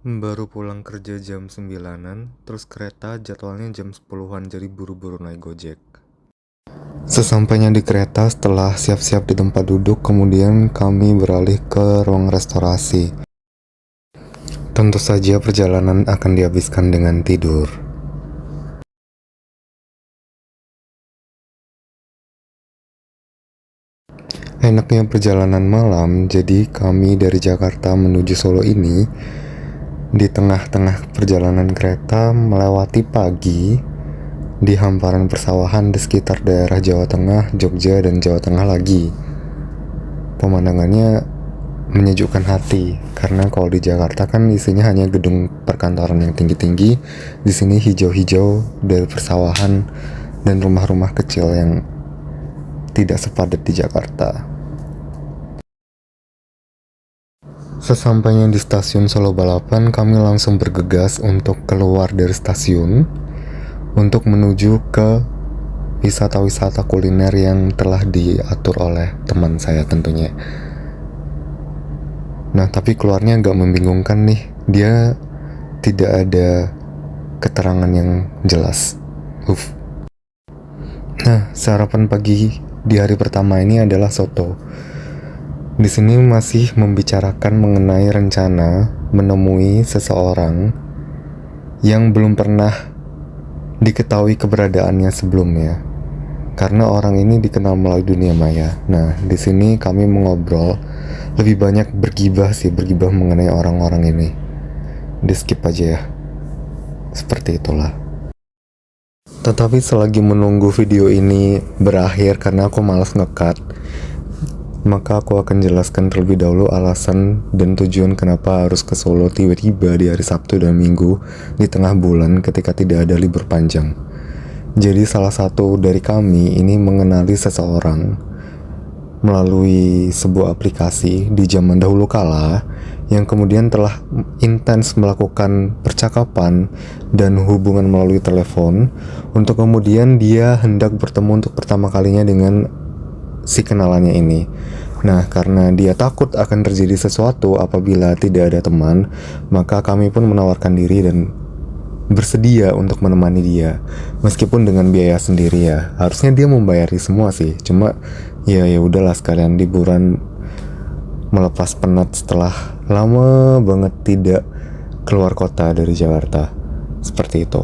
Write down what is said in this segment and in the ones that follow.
Baru pulang kerja jam 9-an, terus kereta jadwalnya jam 10-an, jadi buru-buru naik Gojek. Sesampainya di kereta, setelah siap-siap di tempat duduk, kemudian kami beralih ke ruang restorasi. Tentu saja perjalanan akan dihabiskan dengan tidur. Enaknya perjalanan malam, jadi kami dari Jakarta menuju Solo ini, di tengah-tengah perjalanan kereta melewati pagi di hamparan persawahan di sekitar daerah Jawa Tengah, Jogja, dan Jawa Tengah lagi. Pemandangannya menyejukkan hati, karena kalau di Jakarta kan isinya hanya gedung perkantoran yang tinggi-tinggi. Di sini hijau-hijau dari persawahan dan rumah-rumah kecil yang tidak sepadat di Jakarta. Sesampainya di stasiun Solo Balapan, kami langsung bergegas untuk keluar dari stasiun untuk menuju ke wisata-wisata kuliner yang telah diatur oleh teman saya tentunya. Nah, tapi keluarnya agak membingungkan nih. Dia tidak ada keterangan yang jelas. Nah, sarapan pagi di hari pertama ini adalah soto. Di sini masih membicarakan mengenai rencana menemui seseorang yang belum pernah diketahui keberadaannya sebelumnya, karena orang ini dikenal melalui dunia maya. Nah, di sini kami mengobrol, lebih banyak bergibah mengenai orang-orang ini. Di skip aja ya. Seperti itulah. Tetapi selagi menunggu video ini berakhir karena aku malas nge-cut, maka aku akan jelaskan terlebih dahulu alasan dan tujuan kenapa harus ke Solo tiba-tiba di hari Sabtu dan Minggu di tengah bulan ketika tidak ada libur panjang. Jadi salah satu dari kami ini mengenali seseorang melalui sebuah aplikasi di zaman dahulu kala, yang kemudian telah intens melakukan percakapan dan hubungan melalui telepon, untuk kemudian dia hendak bertemu untuk pertama kalinya dengan si kenalannya ini. Nah, karena dia takut akan terjadi sesuatu apabila tidak ada teman, maka kami pun menawarkan diri dan bersedia untuk menemani dia, meskipun dengan biaya sendiri ya. Harusnya dia membayari semua sih, cuma ya udahlah, sekalian liburan melepas penat setelah lama banget tidak keluar kota dari Jakarta. Seperti itu.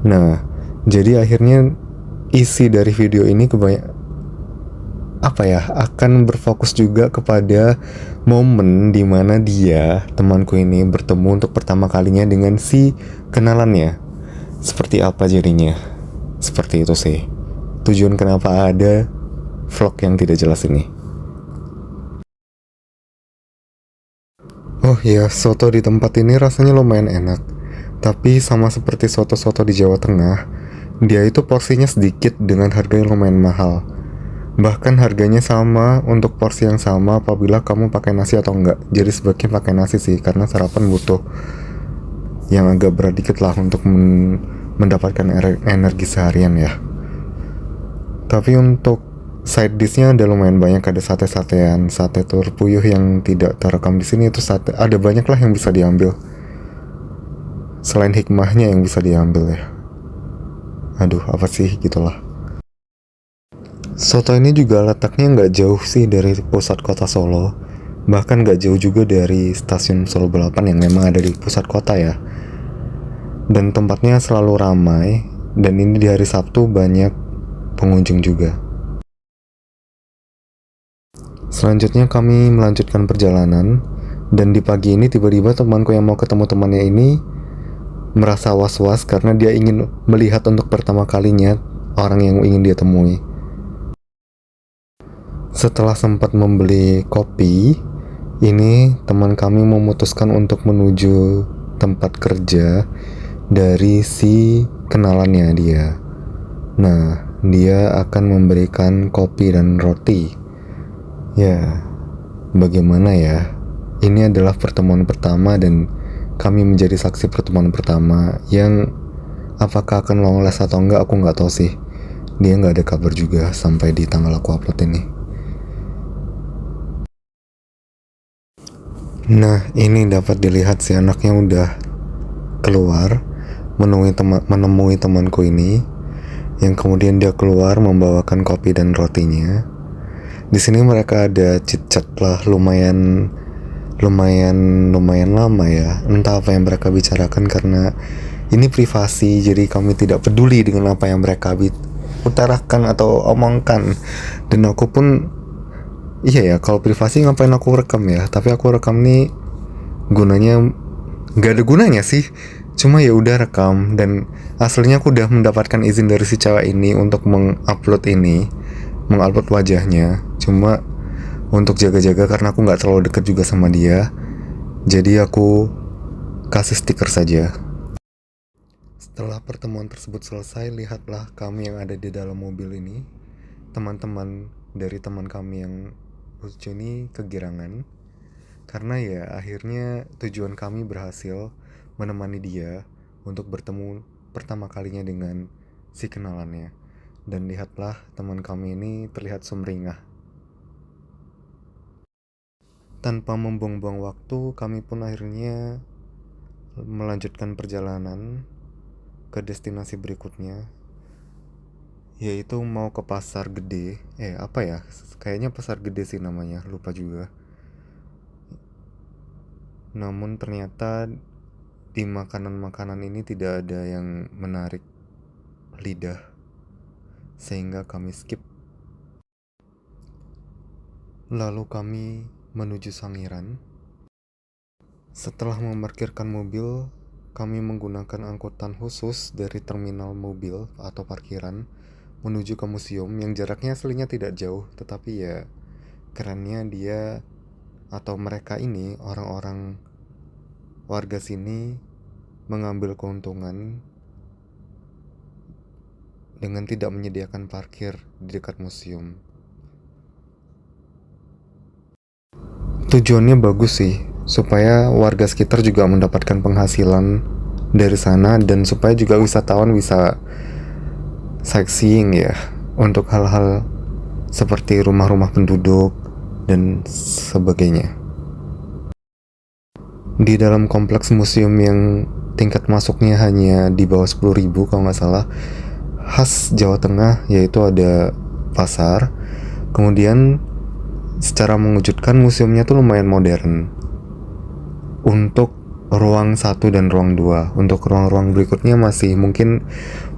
Nah, jadi akhirnya isi dari video ini akan berfokus juga kepada momen dimana dia, temanku ini, bertemu untuk pertama kalinya dengan si kenalannya. Seperti apa jadinya. Seperti itu sih tujuan kenapa ada vlog yang tidak jelas ini. Oh ya, soto di tempat ini rasanya lumayan enak. Tapi sama seperti soto-soto di Jawa Tengah, dia itu porsinya sedikit dengan harga yang lumayan mahal. Bahkan harganya sama untuk porsi yang sama apabila kamu pakai nasi atau enggak. Jadi sebaiknya pakai nasi sih, karena sarapan butuh yang agak berat dikit lah untuk mendapatkan energi seharian ya. Tapi untuk side dishnya ada lumayan banyak. Ada sate-satean, sate telur puyuh yang tidak terekam di sini, itu sate. Ada banyak lah yang bisa diambil. Selain hikmahnya yang bisa diambil ya. Aduh, apa sih, gitulah. Soto ini juga letaknya nggak jauh sih dari pusat kota Solo. Bahkan nggak jauh juga dari stasiun Solo Balapan yang memang ada di pusat kota ya. Dan tempatnya selalu ramai. Dan ini di hari Sabtu banyak pengunjung juga. Selanjutnya kami melanjutkan perjalanan. Dan di pagi ini tiba-tiba temanku yang mau ketemu temannya ini merasa was-was karena dia ingin melihat untuk pertama kalinya orang yang ingin dia temui. Setelah sempat membeli kopi, ini teman kami memutuskan untuk menuju tempat kerja dari si kenalannya dia. Nah, dia akan memberikan kopi dan roti. Ya, bagaimana ya? Ini adalah pertemuan pertama dan kami menjadi saksi pertemuan pertama yang apakah akan long last atau enggak aku nggak tahu sih. Dia nggak ada kabar juga sampai di tanggal aku upload ini. Nah, ini dapat dilihat si anaknya udah keluar menemui temanku ini, yang kemudian dia keluar membawakan kopi dan rotinya. Di sini mereka ada chit-chat lah, lumayan lama ya. Entah apa yang mereka bicarakan, karena ini privasi, jadi kami tidak peduli dengan apa yang mereka utarakan atau omongkan. Dan aku pun, iya ya, kalau privasi ngapain aku rekam ya? Tapi aku rekam nih gunanya nggak ada gunanya sih. Cuma ya udah rekam, dan aslinya aku udah mendapatkan izin dari si cewek ini untuk mengupload wajahnya. Cuma untuk jaga-jaga, karena aku nggak terlalu deket juga sama dia, jadi aku kasih stiker saja. Setelah pertemuan tersebut selesai, lihatlah kami yang ada di dalam mobil ini. Teman-teman dari teman kami yang lucu ini kegirangan, karena ya akhirnya tujuan kami berhasil menemani dia untuk bertemu pertama kalinya dengan si kenalannya. Dan lihatlah, teman kami ini terlihat sumringah. Tanpa membuang-buang waktu, kami pun akhirnya melanjutkan perjalanan ke destinasi berikutnya, yaitu mau ke pasar gede. Apa ya? Kayaknya pasar gede sih namanya, lupa juga. Namun ternyata di makanan-makanan ini tidak ada yang menarik lidah, sehingga kami skip. Lalu kami menuju Sangiran. Setelah memarkirkan mobil, kami menggunakan angkutan khusus dari terminal mobil atau parkiran menuju ke museum yang jaraknya aslinya tidak jauh, tetapi ya kerennya dia atau mereka ini, orang-orang warga sini, mengambil keuntungan dengan tidak menyediakan parkir di dekat museum. Tujuannya bagus sih, supaya warga sekitar juga mendapatkan penghasilan dari sana, dan supaya juga wisatawan bisa sightseeing ya, untuk hal-hal seperti rumah-rumah penduduk dan sebagainya. Di dalam kompleks museum yang tingkat masuknya hanya di bawah 10.000 kalau nggak salah, khas Jawa Tengah, yaitu ada pasar. Kemudian secara mengejutkan, museumnya tuh lumayan modern untuk ruang 1 dan ruang 2. Untuk ruang-ruang berikutnya masih mungkin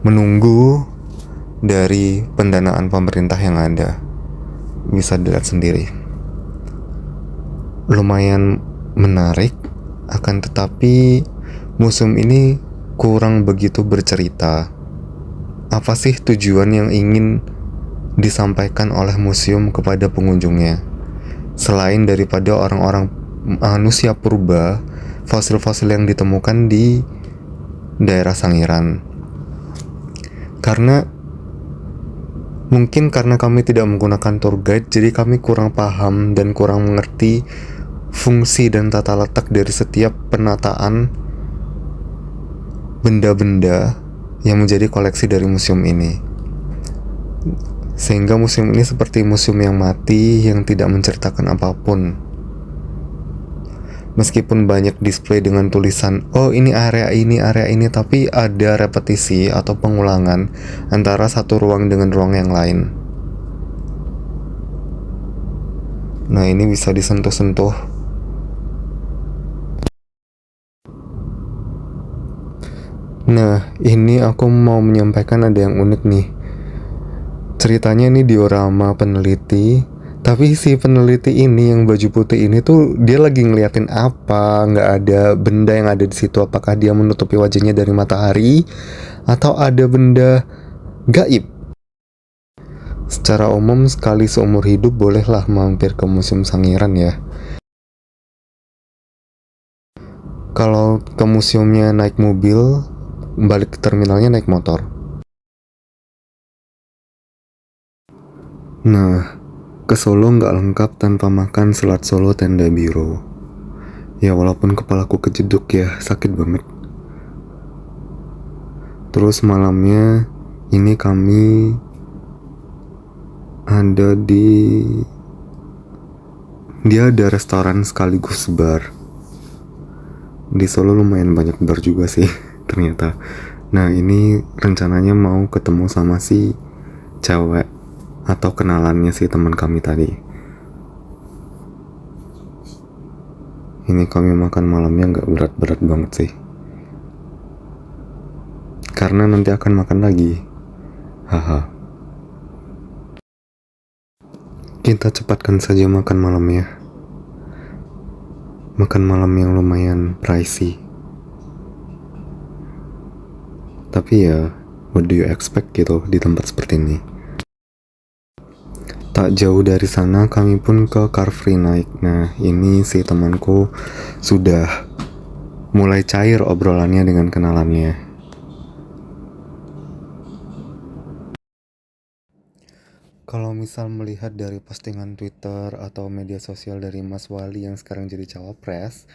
menunggu dari pendanaan pemerintah yang ada. Bisa dilihat sendiri. Lumayan menarik, akan tetapi museum ini kurang begitu bercerita. Apa sih tujuan yang ingin disampaikan oleh museum kepada pengunjungnya, selain daripada orang-orang manusia purba, fosil-fosil yang ditemukan di daerah Sangiran. Mungkin karena kami tidak menggunakan tour guide, jadi kami kurang paham dan kurang mengerti fungsi dan tata letak dari setiap penataan benda-benda yang menjadi koleksi dari museum ini. Sehingga museum ini seperti museum yang mati, yang tidak menceritakan apapun. Meskipun banyak display dengan tulisan, oh ini area ini, tapi ada repetisi atau pengulangan antara satu ruang dengan ruang yang lain. Nah, ini bisa disentuh-sentuh. Nah, ini aku mau menyampaikan ada yang unik nih. Ceritanya ini diorama peneliti, tapi si peneliti ini yang baju putih ini tuh dia lagi ngeliatin apa, nggak ada benda yang ada di situ. Apakah dia menutupi wajahnya dari matahari atau ada benda gaib? Secara umum sekali seumur hidup bolehlah mampir ke Museum Sangiran ya. Kalau ke museumnya naik mobil, balik ke terminalnya naik motor. Nah, ke Solo nggak lengkap tanpa makan selat Solo tenda biru. Ya walaupun kepalaku kejeduk ya, sakit banget. Terus malamnya ini kami ada dia ada restoran sekaligus bar. di Solo lumayan banyak bar juga sih ternyata. Nah ini rencananya mau ketemu sama si cewek atau kenalannya si teman kami tadi. Ini kami makan malamnya nggak berat-berat banget sih, karena nanti akan makan lagi. Haha. Kita cepatkan saja makan malamnya. Makan malam yang lumayan pricey. Tapi ya, what do you expect gitu di tempat seperti ini. Tak jauh dari sana kami pun ke Car Free Night. Nah ini si temanku sudah mulai cair obrolannya dengan kenalannya. Kalau misal melihat dari postingan Twitter atau media sosial dari Mas Wali yang sekarang jadi cawapres,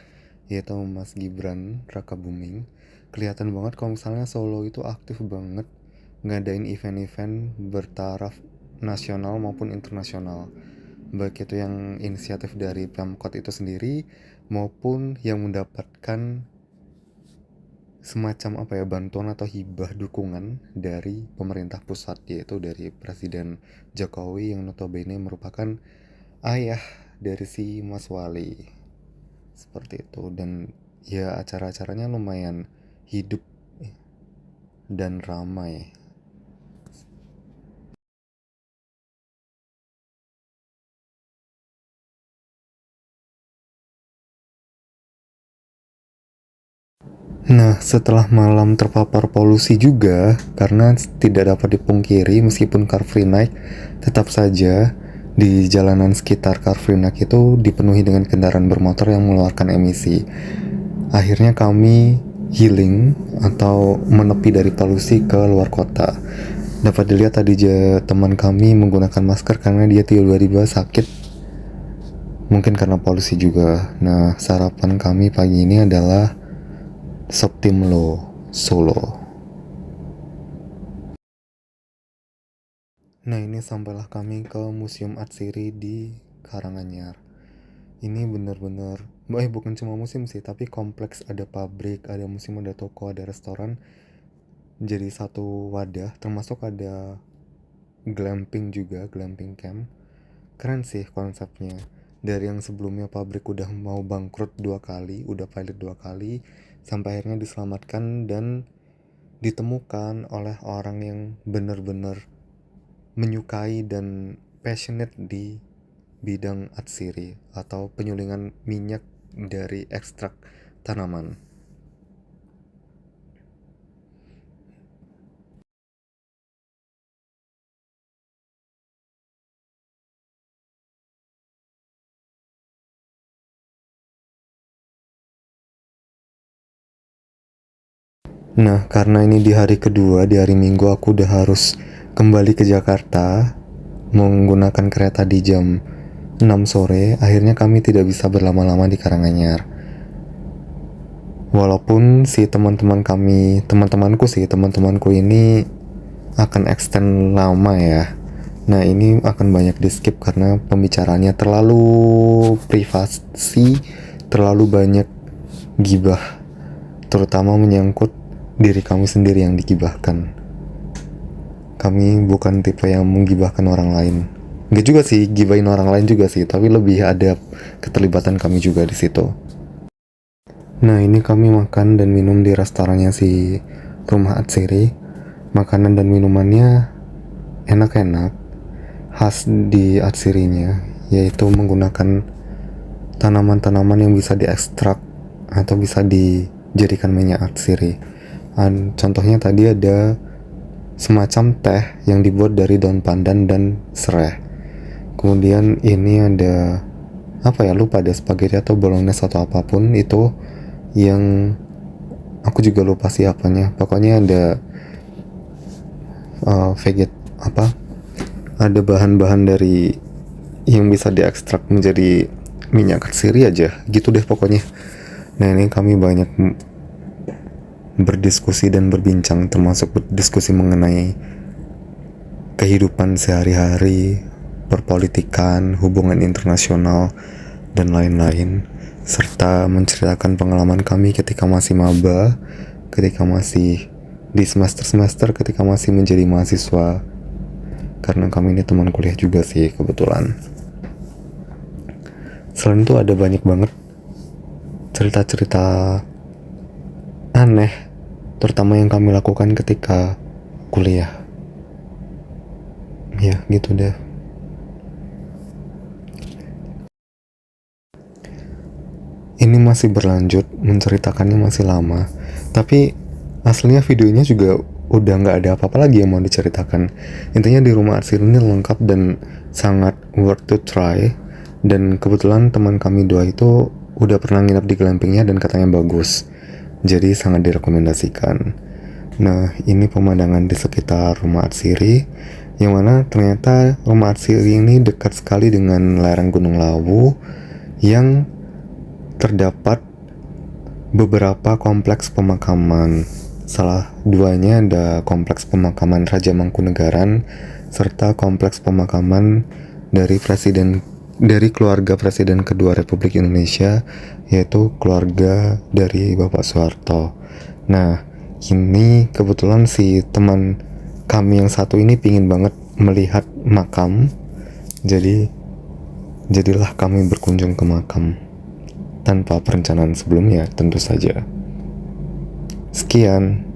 yaitu Mas Gibran Rakabuming, kelihatan banget kalau misalnya Solo itu aktif banget ngadain event-event bertaraf nasional maupun internasional, baik itu yang inisiatif dari Pemkot itu sendiri maupun yang mendapatkan semacam bantuan atau hibah dukungan dari pemerintah pusat, yaitu dari Presiden Jokowi yang notabene merupakan ayah dari si Mas Wali, seperti itu. Dan ya acara-acaranya lumayan hidup dan ramai. Nah, setelah malam terpapar polusi juga, karena tidak dapat dipungkiri meskipun Car Free Night, tetap saja di jalanan sekitar Car Free Night itu dipenuhi dengan kendaraan bermotor yang mengeluarkan emisi. Akhirnya kami healing atau menepi dari polusi ke luar kota. Dapat dilihat tadi teman kami menggunakan masker karena dia tiba-tiba sakit, mungkin karena polusi juga. Nah, sarapan kami pagi ini adalah Sop Timlo Solo. Nah ini sampailah kami ke Museum Atsiri di Karanganyar. Ini bener-bener, bukan cuma museum sih, tapi kompleks, ada pabrik, ada museum, ada toko, ada restoran, jadi satu wadah. Termasuk ada glamping juga, glamping camp. Keren sih konsepnya. Dari yang sebelumnya pabrik udah mau bangkrut 2 kali, udah pilot 2 kali, sampai akhirnya diselamatkan dan ditemukan oleh orang yang benar-benar menyukai dan passionate di bidang atsiri atau penyulingan minyak dari ekstrak tanaman. Nah, karena ini di hari kedua, di hari Minggu aku udah harus kembali ke Jakarta menggunakan kereta di jam 6 sore. Akhirnya kami tidak bisa berlama-lama di Karanganyar. Walaupun si teman-temanku ini akan extend lama ya. Nah, ini akan banyak di skip karena pembicaraannya terlalu privasi, terlalu banyak gibah, terutama menyangkut diri kami sendiri yang digibahkan. Kami bukan tipe yang menggibahkan orang lain. Nggak juga sih, gibahin orang lain juga sih, tapi lebih ada keterlibatan kami juga di situ. Nah, ini kami makan dan minum di restorannya si Rumah Atsiri. Makanan dan minumannya enak-enak, khas di Atsirinya, yaitu menggunakan tanaman-tanaman yang bisa diekstrak atau bisa dijadikan minyak atsiri. Contohnya tadi ada semacam teh yang dibuat dari daun pandan dan serai. Kemudian ini ada lupa, ada spaghetti atau bolognese atau apapun itu yang aku juga lupa sih apanya. Pokoknya ada ada bahan-bahan dari yang bisa diekstrak menjadi minyak atsiri aja gitu deh pokoknya. Nah ini kami banyak berdiskusi dan berbincang, termasuk berdiskusi mengenai kehidupan sehari-hari, perpolitikan, hubungan internasional, dan lain-lain, serta menceritakan pengalaman kami ketika masih maba, ketika masih di semester-semester, ketika masih menjadi mahasiswa, karena kami ini teman kuliah juga sih kebetulan. Selain itu ada banyak banget cerita-cerita aneh, terutama yang kami lakukan ketika kuliah. Ya gitu deh. Ini masih berlanjut, menceritakannya masih lama, tapi aslinya videonya juga udah nggak ada apa-apa lagi yang mau diceritakan. Intinya di rumah Arsir ini lengkap dan sangat worth to try. Dan kebetulan teman kami dua itu udah pernah nginap di glampingnya dan katanya bagus, jadi sangat direkomendasikan. Nah, ini pemandangan di sekitar rumah Arsiri, yang mana ternyata rumah Arsiri ini dekat sekali dengan lereng Gunung Lawu yang terdapat beberapa kompleks pemakaman. Salah duanya ada kompleks pemakaman Raja Mangkunegaran serta kompleks pemakaman dari keluarga Presiden kedua Republik Indonesia, yaitu keluarga dari Bapak Soeharto. Nah, ini kebetulan si teman kami yang satu ini pingin banget melihat makam, jadilah kami berkunjung ke makam tanpa perencanaan sebelumnya tentu saja. Sekian.